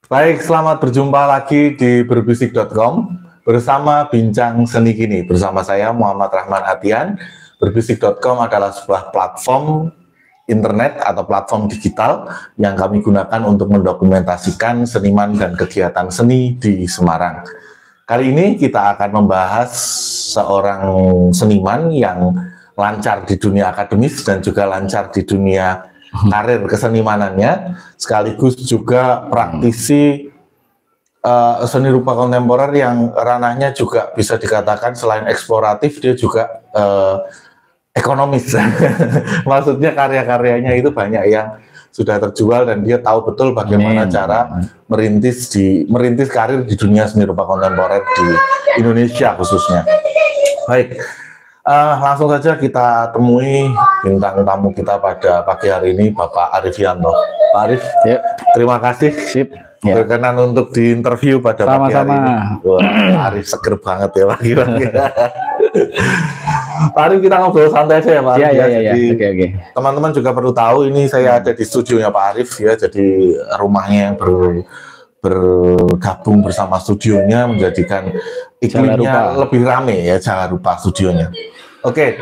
Baik, selamat berjumpa lagi di berbisik.com bersama Bincang Seni Kini. Bersama saya Muhammad Rahman Hatian. Berbisik.com adalah sebuah platform internet atau platform digital yang kami gunakan untuk mendokumentasikan seniman dan kegiatan seni di Semarang. Kali ini kita akan membahas seorang seniman yang lancar di dunia akademis dan juga lancar di dunia karir kesenimanannya, sekaligus juga praktisi seni rupa kontemporer yang ranahnya juga bisa dikatakan selain eksploratif, dia juga ekonomis. Maksudnya karya-karyanya itu banyak yang sudah terjual dan dia tahu betul bagaimana cara merintis karir di dunia seni rupa kontemporer di Indonesia khususnya. Baik. Langsung saja kita temui bintang tamu kita pada pagi hari ini, Bapak Arifianto. Pak Arif, ya, terima kasih berkenan untuk diinterview pada pagi hari ini. Wah, Arif seger banget ya pagi-pagi. Pak Arif, kita ngobrol santai aja ya Pak Arif. Jadi teman-teman juga perlu tahu ini saya ada di studionya Pak Arif ya, jadi rumahnya yang bergabung bersama studionya menjadikan iklimnya lebih rame ya, jangan lupa studionya. Oke,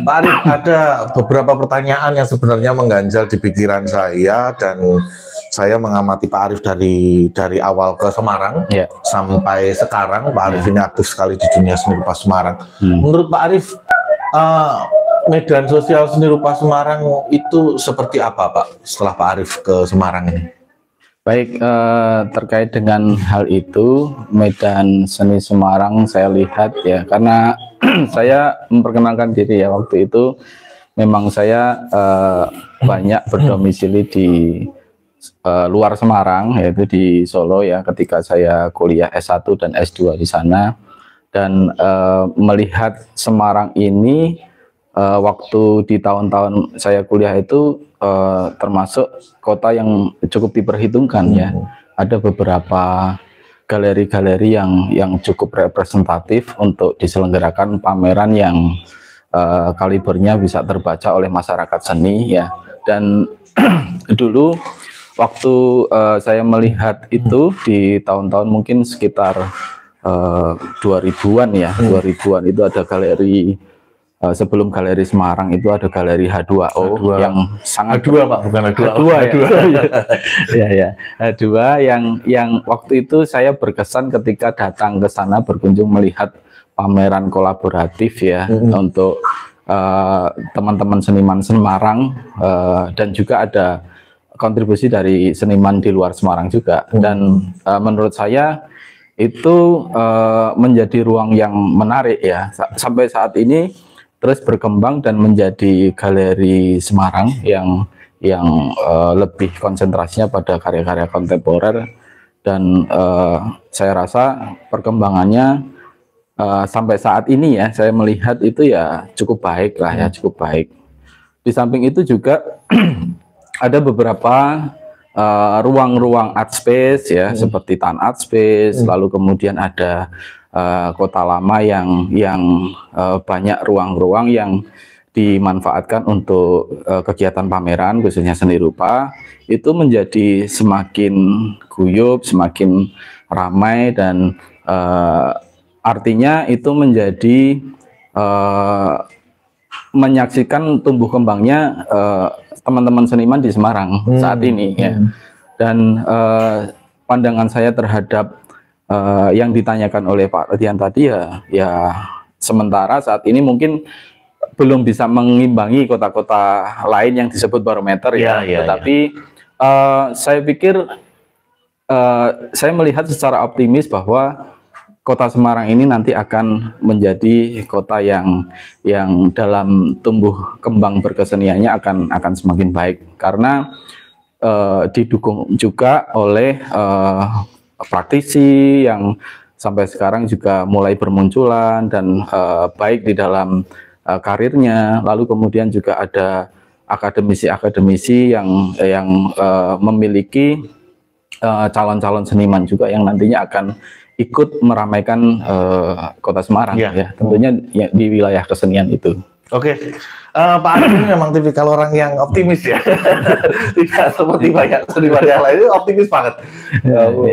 Pak Arif, ada beberapa pertanyaan yang sebenarnya mengganjal di pikiran saya dan saya mengamati Pak Arif dari awal ke Semarang sampai sekarang. Pak Arif ini aktif sekali di dunia seni rupa Semarang. Menurut Pak Arif, medan sosial seni rupa Semarang itu seperti apa Pak setelah Pak Arif ke Semarang ini? Baik, terkait dengan hal itu, medan seni Semarang saya lihat ya, karena saya memperkenalkan diri ya, waktu itu memang saya banyak berdomisili di luar Semarang, yaitu di Solo ya, ketika saya kuliah S1 dan S2 di sana, dan melihat Semarang ini waktu di tahun-tahun saya kuliah itu termasuk kota yang cukup diperhitungkan ya. Ada beberapa galeri-galeri yang cukup representatif untuk diselenggarakan pameran yang kalibernya bisa terbaca oleh masyarakat seni ya. Dan dulu waktu saya melihat itu di tahun-tahun mungkin sekitar 2000-an ya, 2000-an itu ada galeri. Sebelum Galeri Semarang itu ada Galeri H2O yang sangat H2 Pak, bukan H2O. Ya. H2 yang waktu itu saya berkesan ketika datang ke sana berkunjung melihat pameran kolaboratif ya untuk teman-teman seniman Semarang dan juga ada kontribusi dari seniman di luar Semarang juga. Dan menurut saya itu menjadi ruang yang menarik ya, sampai saat ini terus berkembang dan menjadi Galeri Semarang yang lebih konsentrasinya pada karya-karya kontemporer. Dan saya rasa perkembangannya sampai saat ini ya, saya melihat itu ya cukup baik lah ya, cukup baik. Di samping itu juga ada beberapa ruang-ruang art space ya, seperti Tan Art Space, lalu kemudian ada Kota Lama yang banyak ruang-ruang yang dimanfaatkan untuk kegiatan pameran khususnya seni rupa, itu menjadi semakin guyup, semakin ramai, dan artinya itu menjadi menyaksikan tumbuh kembangnya teman-teman seniman di Semarang saat ini ya. Dan pandangan saya terhadap yang ditanyakan oleh Pak Redian tadi ya sementara saat ini mungkin belum bisa mengimbangi kota-kota lain yang disebut barometer ya. Tetapi saya pikir saya melihat secara optimis bahwa Kota Semarang ini nanti akan menjadi kota yang dalam tumbuh kembang berkeseniannya akan semakin baik, karena didukung juga oleh praktisi yang sampai sekarang juga mulai bermunculan dan baik di dalam karirnya. Lalu kemudian juga ada akademisi-akademisi yang memiliki calon-calon seniman juga yang nantinya akan ikut meramaikan Kota Semarang ya, tentunya ya, di wilayah kesenian itu. Oke, Pak Arif ini memang tipikal orang yang optimis ya, tidak seperti banyak seniman yang lain, optimis banget.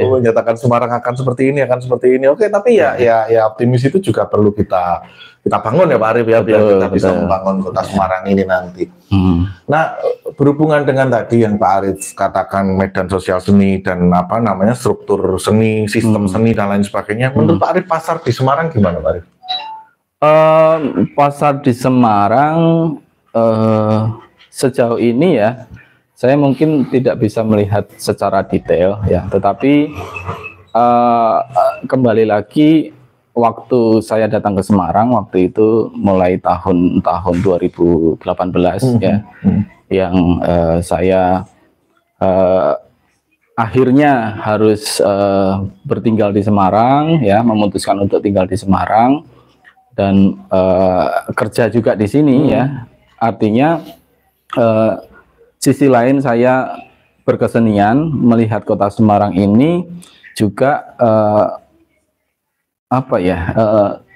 Menyatakan Semarang akan seperti ini, akan seperti ini. Oke, tapi ya optimis itu juga perlu kita bangun ya Pak Arif ya, biar kita bisa membangun kota Semarang ini nanti. Nah, berhubungan dengan tadi yang Pak Arif katakan medan sosial seni dan apa namanya struktur seni, sistem seni dan lain sebagainya. Menurut Pak Arif pasar di Semarang gimana Pak Arif? Pasar di Semarang sejauh ini ya, saya mungkin tidak bisa melihat secara detail ya, tetapi kembali lagi waktu saya datang ke Semarang waktu itu mulai tahun 2018 ya, yang saya akhirnya harus bertinggal di Semarang ya, memutuskan untuk tinggal di Semarang dan kerja juga di sini ya. Artinya sisi lain saya berkesenian melihat kota Semarang ini juga apa ya,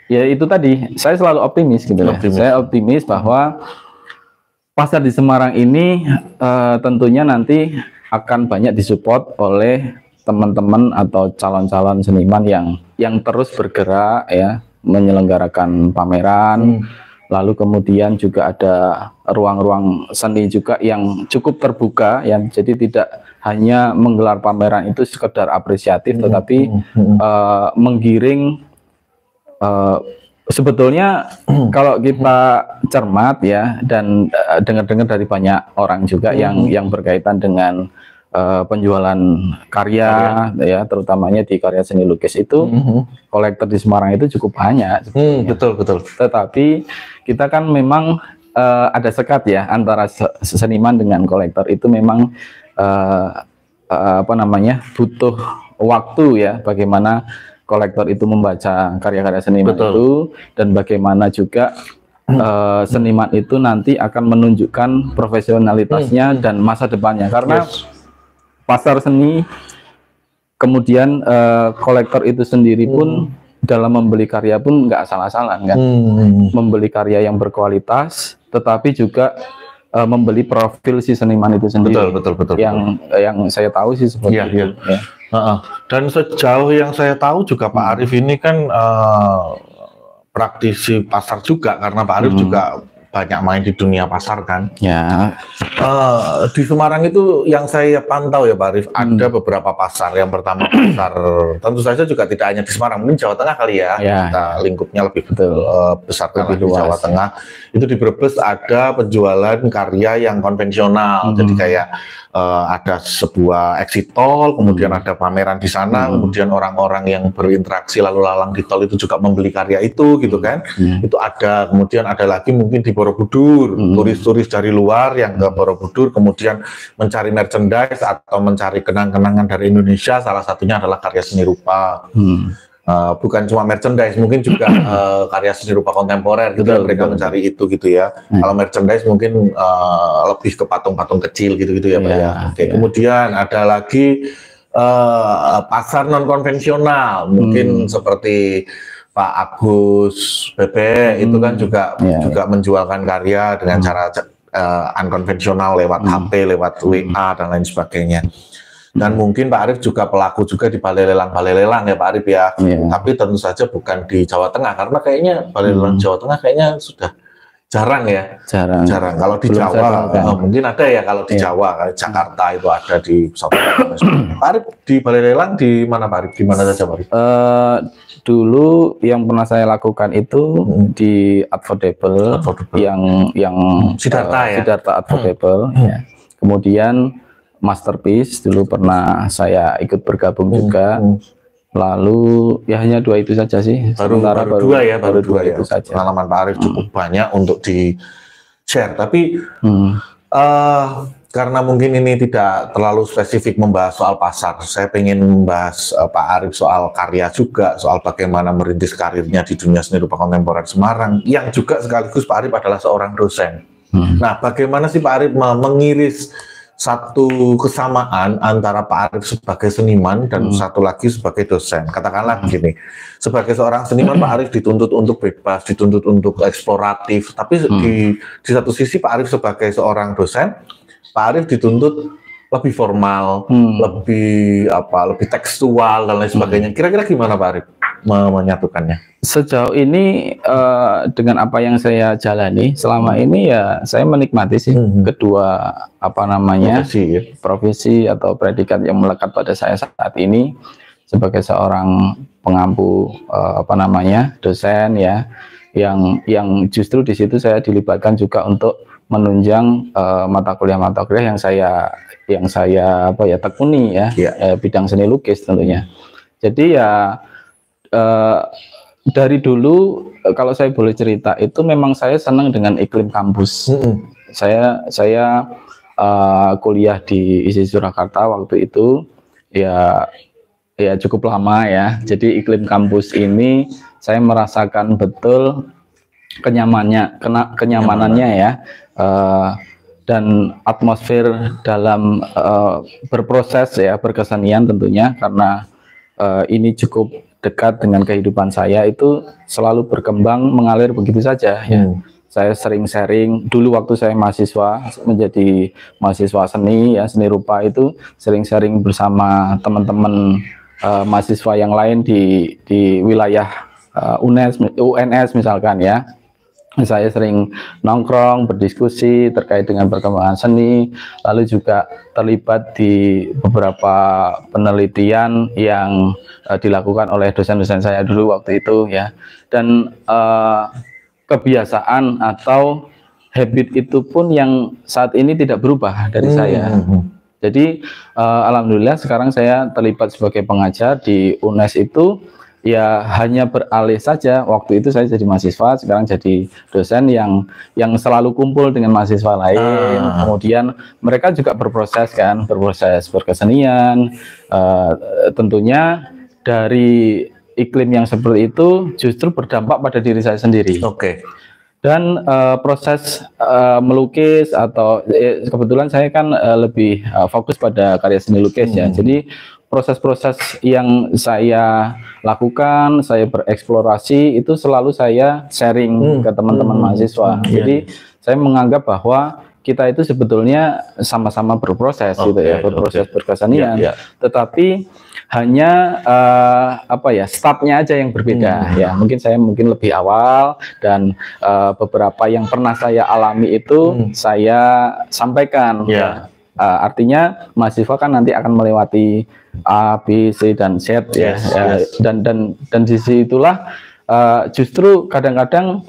ya itu tadi saya selalu optimis gitu ya. Saya optimis bahwa pasar di Semarang ini tentunya nanti akan banyak disupport oleh teman-teman atau calon-calon seniman yang terus bergerak ya, menyelenggarakan pameran, lalu kemudian juga ada ruang-ruang seni juga yang cukup terbuka ya, jadi tidak hanya menggelar pameran itu sekedar apresiatif, tetapi menggiring sebetulnya kalau kita cermat ya, dan dengar-dengar dari banyak orang juga yang berkaitan dengan penjualan karya ya, terutamanya di karya seni lukis itu kolektor di Semarang itu cukup banyak. Betul. Tetapi kita kan memang ada sekat ya antara seniman dengan kolektor, itu memang apa namanya, butuh waktu ya, bagaimana kolektor itu membaca karya-karya seniman itu, dan bagaimana juga seniman itu nanti akan menunjukkan profesionalitasnya dan masa depannya, karena pasar seni kemudian kolektor itu sendiri pun dalam membeli karya pun nggak asal-asalan kan, membeli karya yang berkualitas, tetapi juga membeli profil si seniman itu sendiri. Betul. Yang saya tahu sih seperti itu. Ya. Dan sejauh yang saya tahu juga Pak Arif ini kan praktisi pasar juga, karena Pak Arif juga banyak main di dunia pasar kan. Ya. Di Semarang itu yang saya pantau ya Pak Arif, ada beberapa pasar. Yang pertama pasar, tentu saja juga tidak hanya di Semarang, mungkin Jawa Tengah kali ya. Kita lingkupnya lebih besar kan di Jawa Tengah. Itu di Brebes ada penjualan karya yang konvensional. Jadi kayak ada sebuah exit tol, kemudian ada pameran di sana, kemudian orang-orang yang berinteraksi lalu lalang di tol itu juga membeli karya itu gitu kan. Itu ada, kemudian ada lagi mungkin di Borobudur, turis-turis dari luar yang ke Borobudur kemudian mencari merchandise atau mencari kenang-kenangan dari Indonesia, salah satunya adalah karya seni rupa. Bukan cuma merchandise, mungkin juga karya seni rupa kontemporer gitu, mereka mencari itu gitu ya. Kalau merchandise mungkin lebih ke patung-patung kecil gitu-gitu ya Pak ya. Kemudian ada lagi pasar non konvensional, mungkin seperti Pak Agus Bebe itu kan juga menjualkan karya dengan cara unkonvensional lewat HP, lewat WA dan lain sebagainya. Dan mungkin Pak Arif juga pelaku juga di balai lelang ya Pak Arif ya. Tapi tentu saja bukan di Jawa Tengah, karena kayaknya balai lelang Jawa Tengah kayaknya sudah jarang ya. Jarang. Kalau di Jawa mungkin ada ya, kalau di Jawa, kalau Jakarta itu ada di Pak Arif di balai lelang di mana Pak Arif? Di mana saja Pak Arif? Dulu yang pernah saya lakukan itu di Affordable. yang Siddhartha ya. Siddhartha Affordable. Ya. Kemudian Masterpiece dulu pernah saya ikut bergabung juga. Lalu ya hanya dua itu saja sih. Baru dua ya. Itu saja. Pengalaman Pak Arif cukup banyak untuk di share. Tapi karena mungkin ini tidak terlalu spesifik membahas soal pasar, saya pengen membahas Pak Arif soal karya juga, soal bagaimana merintis karirnya di dunia seni rupa kontemporer Semarang, yang juga sekaligus Pak Arif adalah seorang dosen. Nah, bagaimana sih Pak Arif mengiris satu kesamaan antara Pak Arief sebagai seniman dan satu lagi sebagai dosen. Katakanlah begini, sebagai seorang seniman Pak Arief dituntut untuk bebas, dituntut untuk eksploratif, tapi di satu sisi Pak Arief sebagai seorang dosen, Pak Arief dituntut lebih formal, lebih tekstual dan lain sebagainya. Kira-kira gimana Pak Arief menyatukannya? Sejauh ini dengan apa yang saya jalani selama ini ya saya menikmati sih kedua profesi atau predikat yang melekat pada saya saat ini sebagai seorang pengampu dosen ya, yang justru di situ saya dilibatkan juga untuk menunjang mata kuliah yang saya tekuni ya, bidang seni lukis tentunya. Jadi ya dari dulu kalau saya boleh cerita itu memang saya senang dengan iklim kampus. Saya kuliah di ISI Surakarta waktu itu ya cukup lama ya. Jadi iklim kampus ini saya merasakan betul kenyamanannya ya, dan atmosfer dalam berproses ya, berkesenian tentunya, karena ini cukup dekat dengan kehidupan saya, itu selalu berkembang mengalir begitu saja ya. Saya sering sharing dulu waktu saya menjadi mahasiswa seni ya, seni rupa, itu sering sharing bersama teman-teman mahasiswa yang lain di wilayah UNS misalkan ya. Saya sering nongkrong, berdiskusi terkait dengan perkembangan seni, lalu juga terlibat di beberapa penelitian yang dilakukan oleh dosen-dosen saya dulu waktu itu ya. Dan kebiasaan atau habit itu pun yang saat ini tidak berubah dari saya. Jadi alhamdulillah sekarang saya terlibat sebagai pengajar di UNES itu. Ya hanya beralih saja, waktu itu saya jadi mahasiswa, sekarang jadi dosen yang selalu kumpul dengan mahasiswa lain. Kemudian mereka juga berproses berkesenian. Tentunya dari iklim yang seperti itu justru berdampak pada diri saya sendiri. Dan proses melukis atau kebetulan saya kan lebih fokus pada karya seni lukis ya. Jadi proses-proses yang saya lakukan, saya bereksplorasi, itu selalu saya sharing ke teman-teman mahasiswa. Jadi saya menganggap bahwa kita itu sebetulnya sama-sama berproses gitu ya, berproses berkesenian. Tetapi hanya startnya aja yang berbeda ya. Mungkin saya lebih awal, dan beberapa yang pernah saya alami itu saya sampaikan. Artinya mahasiswa kan nanti akan melewati A, B, C dan Z ya. Dan di sisi itulah justru kadang-kadang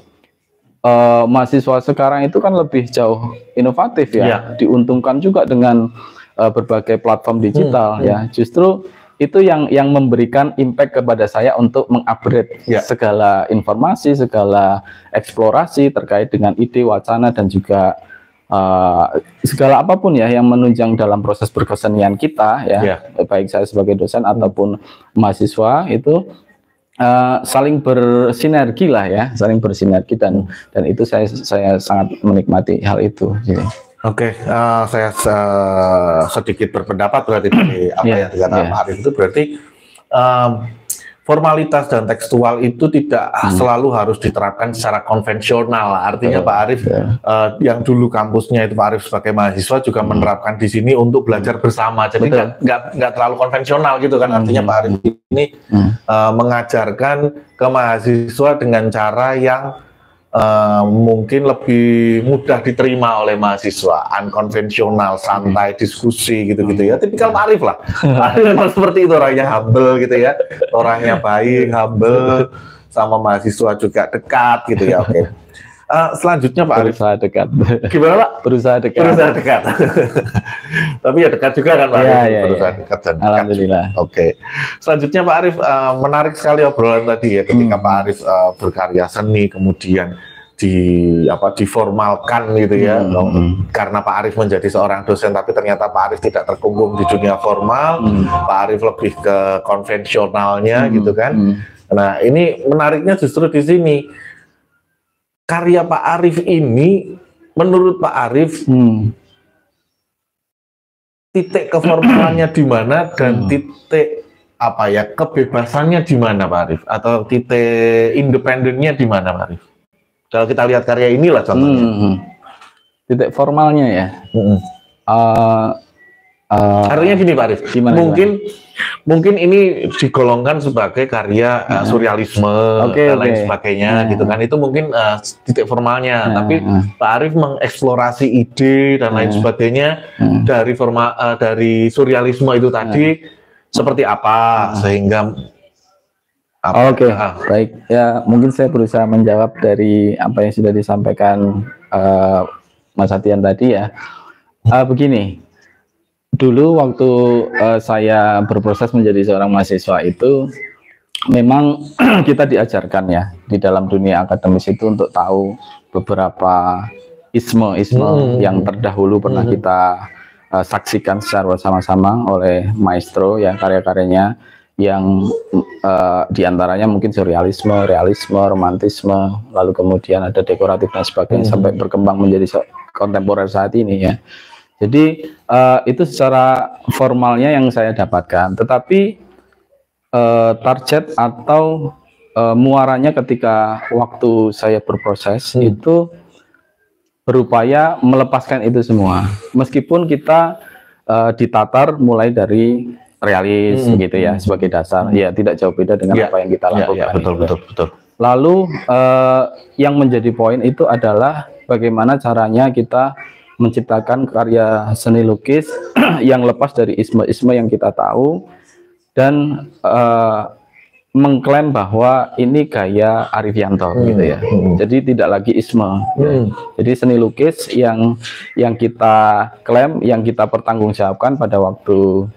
mahasiswa sekarang itu kan lebih jauh inovatif ya. Diuntungkan juga dengan berbagai platform digital ya. Justru itu yang memberikan impact kepada saya untuk mengupgrade segala informasi, segala eksplorasi terkait dengan ide, wacana, dan juga segala apapun ya yang menunjang dalam proses berkesenian kita ya, baik saya sebagai dosen ataupun mahasiswa, itu saling bersinergi lah ya, saling bersinergi, dan itu saya sangat menikmati hal itu. Saya sedikit berpendapat berarti dari apa yang dikatakan Pak Arief itu berarti formalitas dan tekstual itu tidak selalu harus diterapkan secara konvensional. Artinya Pak Arief yang dulu kampusnya itu Pak Arief sebagai mahasiswa juga menerapkan di sini untuk belajar bersama. Jadi nggak terlalu konvensional gitu kan. Artinya Pak Arief ini mengajarkan ke mahasiswa dengan cara yang mungkin lebih mudah diterima oleh mahasiswa, unkonvensional, santai, diskusi gitu-gitu ya. Tipikal Pak Arief lah. Pak Arief memang seperti itu, orangnya humble gitu ya, orangnya baik, humble, sama mahasiswa juga dekat gitu ya. Selanjutnya Pak Arief, berusaha dekat. Gimana Pak? Berusaha dekat. Berusaha dekat. Tapi ya dekat juga kan Pak Arief, berusaha dekat dan dekat. Alhamdulillah. Selanjutnya Pak Arief, menarik sekali obrolan tadi ya, ketika Pak Arief berkarya seni kemudian diformalkan gitu ya, karena Pak Arief menjadi seorang dosen, tapi ternyata Pak Arief tidak terkungkung di dunia formal, Pak Arief lebih ke konvensionalnya gitu kan. Nah ini menariknya justru di sini. Karya Pak Arief ini, menurut Pak Arief, titik keformalannya di mana dan titik apa ya kebebasannya di mana Pak Arif, atau titik independennya di mana Pak Arif? Kalau kita lihat karya inilah contohnya. Titik formalnya ya. Artinya gini Pak Arif, mungkin ini digolongkan sebagai karya surrealisme dan lain sebagainya gitu kan, itu mungkin titik formalnya, tapi Pak Arif mengeksplorasi ide dan lain sebagainya dari surrealisme itu tadi seperti apa sehingga baik ya, mungkin saya berusaha menjawab dari apa yang sudah disampaikan Mas Atian tadi ya. Begini, dulu waktu saya berproses menjadi seorang mahasiswa itu memang kita diajarkan ya di dalam dunia akademis itu untuk tahu beberapa isme yang terdahulu pernah kita saksikan secara bersama-sama oleh maestro ya, karya-karyanya yang diantaranya mungkin surrealisme, realisme, romantisme, lalu kemudian ada dekoratif dan sebagainya sampai berkembang menjadi kontemporer saat ini ya. Jadi itu secara formalnya yang saya dapatkan, tetapi target atau muaranya ketika waktu saya berproses itu berupaya melepaskan itu semua, meskipun kita ditatar mulai dari realis gitu ya sebagai dasar, ya tidak jauh beda dengan apa yang kita lakukan. Betul. Lalu yang menjadi poin itu adalah bagaimana caranya kita menciptakan karya seni lukis yang lepas dari isme-isme yang kita tahu dan mengklaim bahwa ini gaya Arifianto gitu ya. Jadi tidak lagi isme. Jadi seni lukis yang kita klaim, yang kita pertanggungjawabkan pada waktu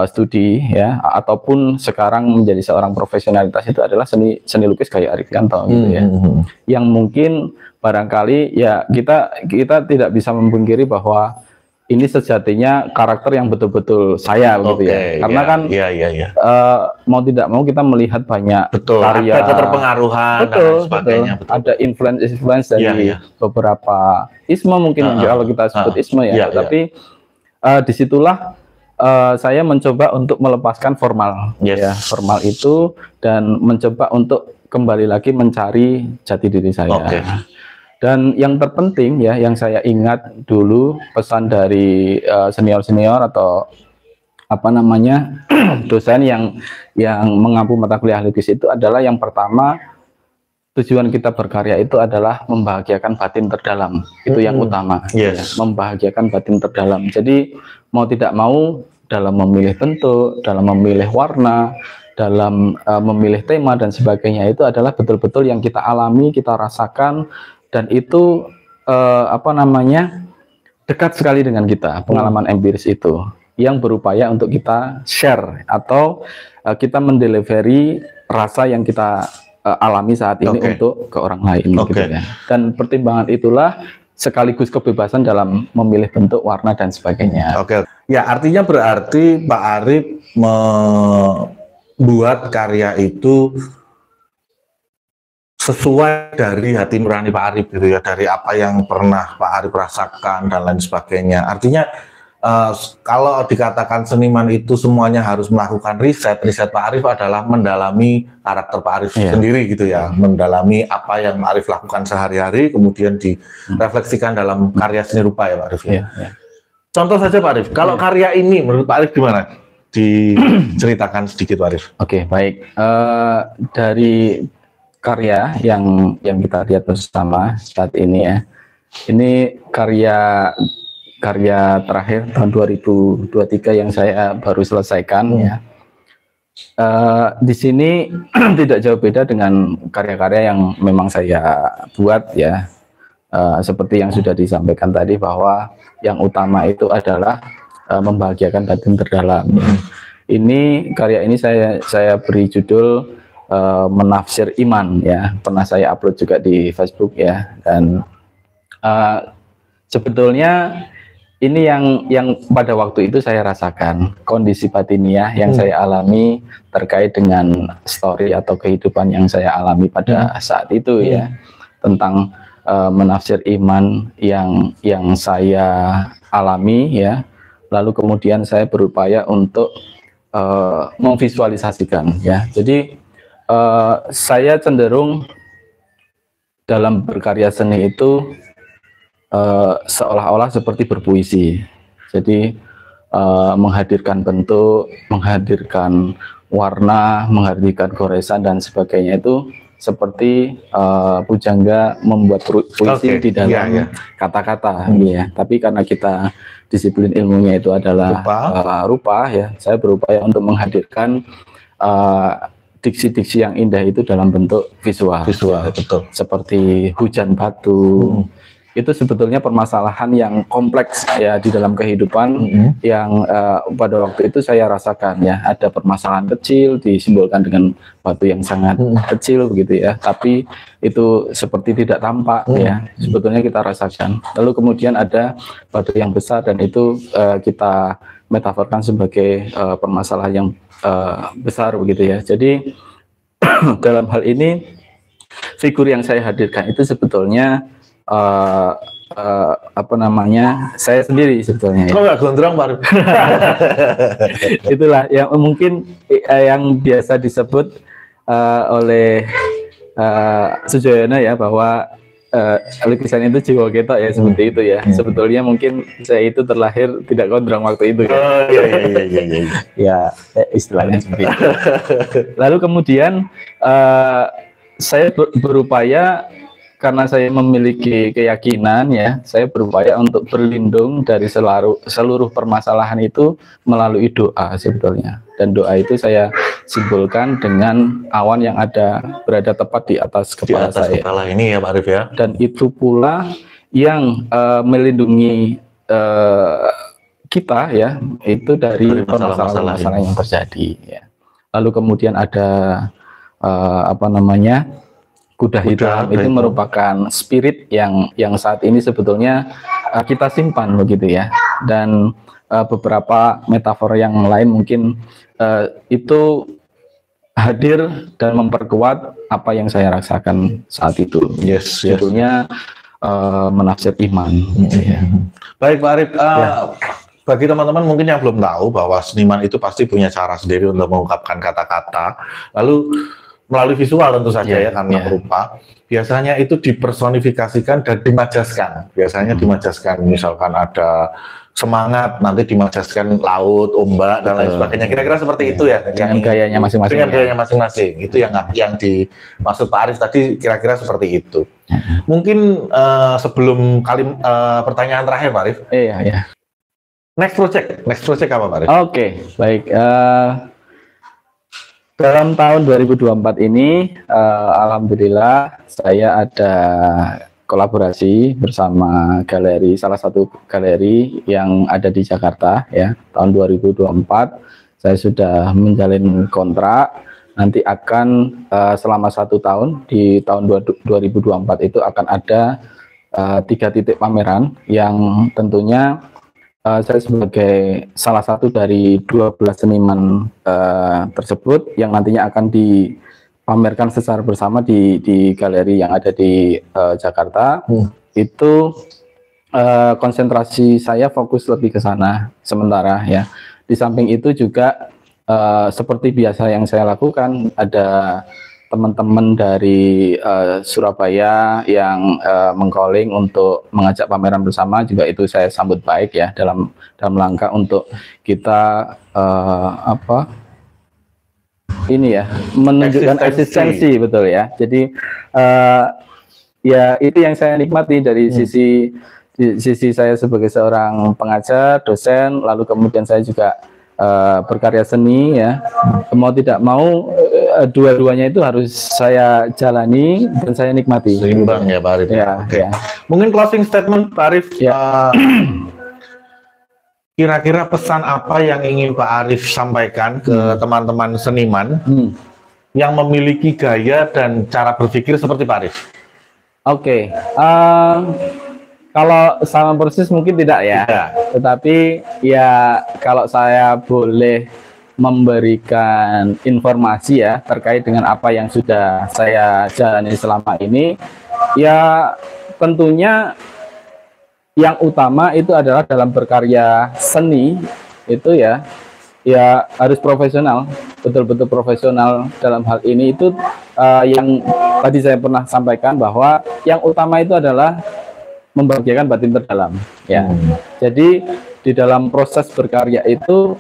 studi ya, ataupun sekarang menjadi seorang profesionalitas itu adalah seni lukis gaya Arifianto gitu ya. Yang mungkin barangkali ya kita tidak bisa memungkiri bahwa ini sejatinya karakter yang betul-betul saya gitu ya. Karena kan mau tidak mau kita melihat banyak karya, ada keterpengaruhan dan sebagainya. Ada influence dari beberapa isme mungkin kalau kita sebut isme ya. Tapi disitulah saya mencoba untuk melepaskan formal ya, formal itu, dan mencoba untuk kembali lagi mencari jati diri saya. Dan yang terpenting ya, yang saya ingat dulu pesan dari senior-senior atau apa namanya dosen yang mengampu mata kuliah lukis itu adalah, yang pertama, tujuan kita berkarya itu adalah membahagiakan batin terdalam. Itu yang utama. Ya, membahagiakan batin terdalam. Jadi mau tidak mau dalam memilih bentuk, dalam memilih warna, dalam memilih tema dan sebagainya, itu adalah betul-betul yang kita alami, kita rasakan, dan itu apa namanya dekat sekali dengan kita, pengalaman empiris itu yang berupaya untuk kita share atau kita mendelivery rasa yang kita alami saat ini untuk ke orang lain gitu ya. Dan pertimbangan itulah sekaligus kebebasan dalam memilih bentuk, warna dan sebagainya. Ya, artinya berarti Pak Arif membuat karya itu sesuai dari hati nurani Pak Arif gitu ya, dari apa yang pernah Pak Arif rasakan dan lain sebagainya. Artinya kalau dikatakan seniman itu semuanya harus melakukan riset Pak Arif adalah mendalami karakter Pak Arif sendiri gitu ya, mendalami apa yang Pak Arif lakukan sehari-hari, kemudian direfleksikan dalam karya seni rupa ya Pak Arif. Contoh saja Pak Arif, kalau karya ini menurut Pak Arif gimana? Diceritakan sedikit Pak Arif. Baik. Dari karya yang kita lihat bersama saat ini ya, ini karya terakhir tahun 2023 yang saya baru selesaikan ya. Di sini tidak jauh beda dengan karya-karya yang memang saya buat ya. Seperti yang sudah disampaikan tadi bahwa yang utama itu adalah membahagiakan batin terdalam. Ini karya ini saya beri judul Menafsir Iman ya, pernah saya upload juga di Facebook ya. Dan sebetulnya ini yang pada waktu itu saya rasakan, kondisi batiniah yang saya alami terkait dengan story atau kehidupan yang saya alami pada saat itu ya, tentang menafsir iman yang saya alami ya, lalu kemudian saya berupaya untuk memvisualisasikan ya. Jadi saya cenderung dalam berkarya seni itu seolah-olah seperti berpuisi. Jadi menghadirkan bentuk, menghadirkan warna, menghadirkan goresan dan sebagainya itu seperti pujangga membuat puisi di dalam kata-kata ya. Tapi karena kita disiplin ilmunya itu adalah rupa ya, saya berupaya untuk menghadirkan diksi-diksi yang indah itu dalam bentuk visual. Betul. Seperti hujan batu. Itu sebetulnya permasalahan yang kompleks ya di dalam kehidupan yang pada waktu itu saya rasakan ya. Ada permasalahan kecil disimbolkan dengan batu yang sangat kecil begitu ya. Tapi itu seperti tidak tampak ya. Sebetulnya kita rasakan. Lalu kemudian ada batu yang besar dan itu kita metaforkan sebagai permasalahan yang besar begitu ya. Jadi dalam hal ini figur yang saya hadirkan itu sebetulnya apa namanya, saya sendiri sebetulnya ya. Kok nggak gondrong Pak? Itulah yang mungkin yang biasa disebut oleh Sujoyono ya, bahwa lukisan itu jiwa ketok ya, seperti itu ya. Sebetulnya mungkin saya itu terlahir tidak gondrong waktu itu ya. Oh iya. Ya istilahnya seperti itu. Lalu kemudian saya berupaya, karena saya memiliki keyakinan ya, saya berupaya untuk berlindung dari seluruh permasalahan itu melalui doa sebetulnya. Dan doa itu saya simbolkan dengan awan yang berada tepat di atas kepala saya. Kepala ini ya Pak Arif ya. Dan itu pula yang melindungi kita ya, itu dari permasalahan yang terjadi ya. Lalu kemudian ada apa namanya, kuda hitam itu merupakan spirit yang saat ini sebetulnya kita simpan begitu ya. Dan beberapa metafor yang lain mungkin itu hadir dan memperkuat apa yang saya rasakan saat itu. Sebetulnya menafsir iman gitu ya. Baik Pak Arif, bagi teman-teman mungkin yang belum tahu bahwa seniman itu pasti punya cara sendiri untuk mengungkapkan kata-kata, lalu melalui visual tentu saja ya, karena rupa. Biasanya itu dipersonifikasikan dan dimajaskan. Biasanya dimajaskan, misalkan ada semangat, nanti dimajaskan laut, ombak, dan lain sebagainya. Kira-kira seperti itu ya. Dengan gayanya masing-masing. Dengan gayanya masing-masing. Itu yang dimaksud Pak Arif tadi, kira-kira seperti itu. Mungkin sebelum pertanyaan terakhir Pak Arif. Iya. Next project apa Pak Arif? Oke, baik. Dalam tahun 2024 ini, alhamdulillah saya ada kolaborasi bersama salah satu galeri yang ada di Jakarta ya. Tahun 2024 saya sudah menjalin kontrak, nanti akan selama 1 tahun, di tahun 2024 itu akan ada 3 titik pameran yang tentunya saya sebagai salah satu dari 12 seniman tersebut yang nantinya akan dipamerkan secara bersama di galeri yang ada di Jakarta. Itu konsentrasi saya fokus lebih ke sana sementara ya. Di samping itu juga seperti biasa yang saya lakukan, ada teman-teman dari Surabaya yang meng-calling untuk mengajak pameran bersama, juga itu saya sambut baik ya, dalam rangka untuk kita menunjukkan eksistensi betul ya. Jadi ya itu yang saya nikmati dari sisi saya sebagai seorang pengajar, dosen, lalu kemudian saya juga berkarya seni ya. Mau tidak mau dua-duanya itu harus saya jalani dan saya nikmati. Seimbang ya Pak Arif. Ya. Mungkin closing statement Pak Arif. Kira-kira pesan apa yang ingin Pak Arif sampaikan ke teman-teman seniman yang memiliki gaya dan cara berpikir seperti Pak Arif? Oke. Kalau sama persis mungkin tidak ya. Tetapi ya kalau saya boleh memberikan informasi ya terkait dengan apa yang sudah saya jalani selama ini, ya tentunya yang utama itu adalah dalam berkarya seni itu ya harus profesional, betul-betul profesional dalam hal ini. Itu yang tadi saya pernah sampaikan bahwa yang utama itu adalah membahagiakan batin terdalam ya. Jadi di dalam proses berkarya itu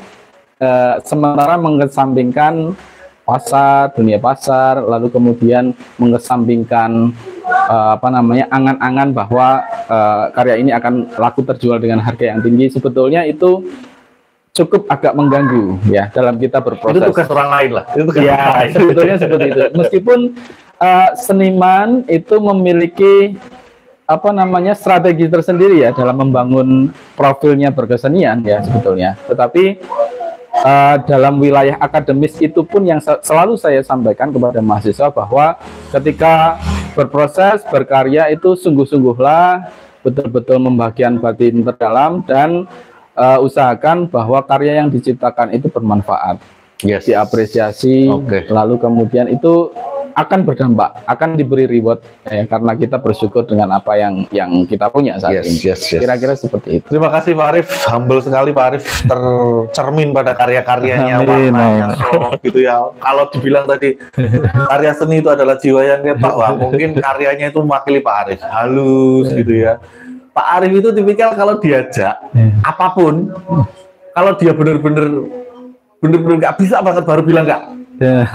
sementara mengesampingkan dunia pasar, lalu kemudian mengesampingkan angan-angan bahwa karya ini akan laku terjual dengan harga yang tinggi, sebetulnya itu cukup agak mengganggu ya dalam kita berproses. Itu tugas orang lain lah. Itu tugas ya, sebetulnya seperti itu. Meskipun seniman itu memiliki strategi tersendiri ya dalam membangun profilnya berkesenian ya sebetulnya. Tetapi dalam wilayah akademis itu pun yang selalu saya sampaikan kepada mahasiswa bahwa ketika berproses berkarya itu sungguh-sungguhlah betul-betul membahagiakan batin terdalam dan usahakan bahwa karya yang diciptakan itu bermanfaat, diapresiasi, lalu kemudian itu akan berdampak, akan diberi reward karena kita bersyukur dengan apa yang kita punya saat ini. Kira-kira seperti itu. Terima kasih Pak Arief, humble sekali Pak Arief, tercermin pada karya-karyanya warnanya gitu ya. Kalau dibilang tadi karya seni itu adalah jiwa yang ngepak, wah mungkin karyanya itu mewakili Pak Arief, halus gitu ya. Pak Arief itu tipikal kalau diajak apapun, kalau dia bener-bener nggak bisa banget baru bilang nggak. Ya.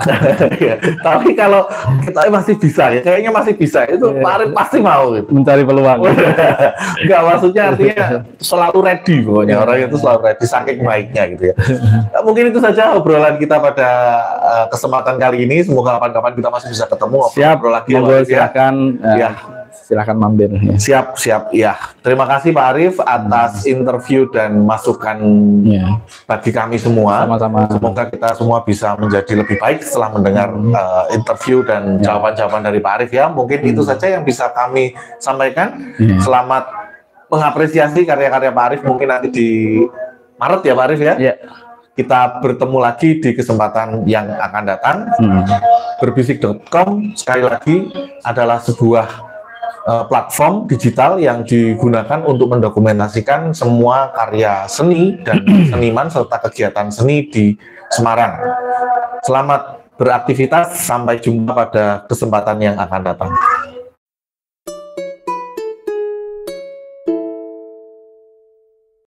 Tapi kalau kita masih bisa ya, kayaknya masih bisa, itu Pak Arief pasti mau gitu. Mencari peluang. Enggak, maksudnya artinya selalu ready pokoknya, orang itu selalu ready saking baiknya gitu ya. Mungkin itu saja obrolan kita pada kesempatan kali ini. Semoga kapan-kapan kita masih bisa ketemu. Siap, lagi silakan. Ya. Silahkan mampir. Ya. Siap. Ya, terima kasih Pak Arief atas interview dan masukan bagi kami semua. Sama-sama. Semoga kita semua bisa menjadi lebih baik setelah mendengar interview dan jawaban-jawaban dari Pak Arief ya. Mungkin itu saja yang bisa kami sampaikan. Selamat mengapresiasi karya-karya Pak Arief. Mungkin nanti di Maret ya Pak Arief ya. Kita bertemu lagi di kesempatan yang akan datang. Berbisik.com sekali lagi adalah sebuah platform digital yang digunakan untuk mendokumentasikan semua karya seni dan seniman serta kegiatan seni di Semarang. Selamat beraktivitas, sampai jumpa pada kesempatan yang akan datang.